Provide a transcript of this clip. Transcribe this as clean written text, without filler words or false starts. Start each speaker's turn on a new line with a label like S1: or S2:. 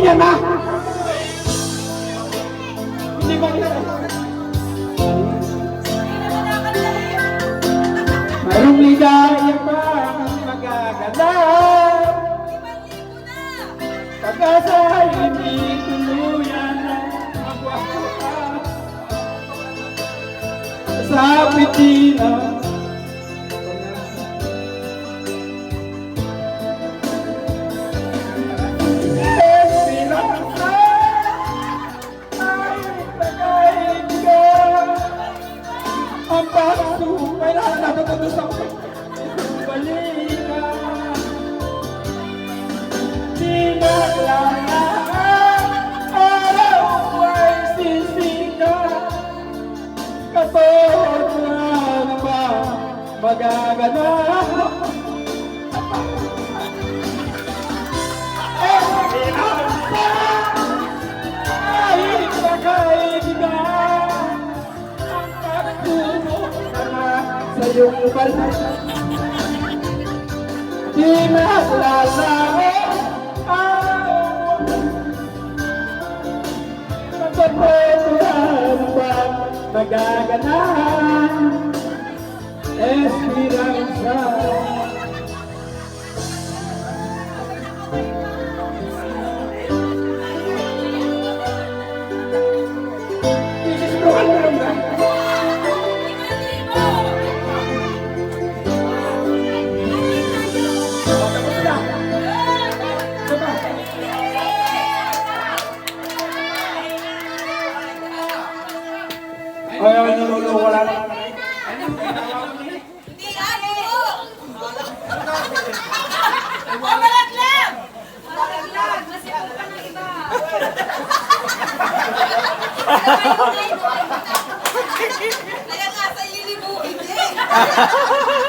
S1: yan na! Hindi ba yan? Mayroong ligaya pa ang magaganap. Pag-asa hindi tuluyan ang magwakas sa Pilipinas. Ang pagsukay na napatutos ako balikan. Di na lang ang araw ay sisikat. Katotohanan ba magaganap? Kahit na kaibigan ang pagtumo sa iyong balik. Di masasabi ang katotohanan ba magaganap? Esperanza. Ayaw niluluwa lang.
S2: Hindi, ano? Malag lang! Malag lang! Masipag ka ng iba. Kaya nga sa ililibuhin eh.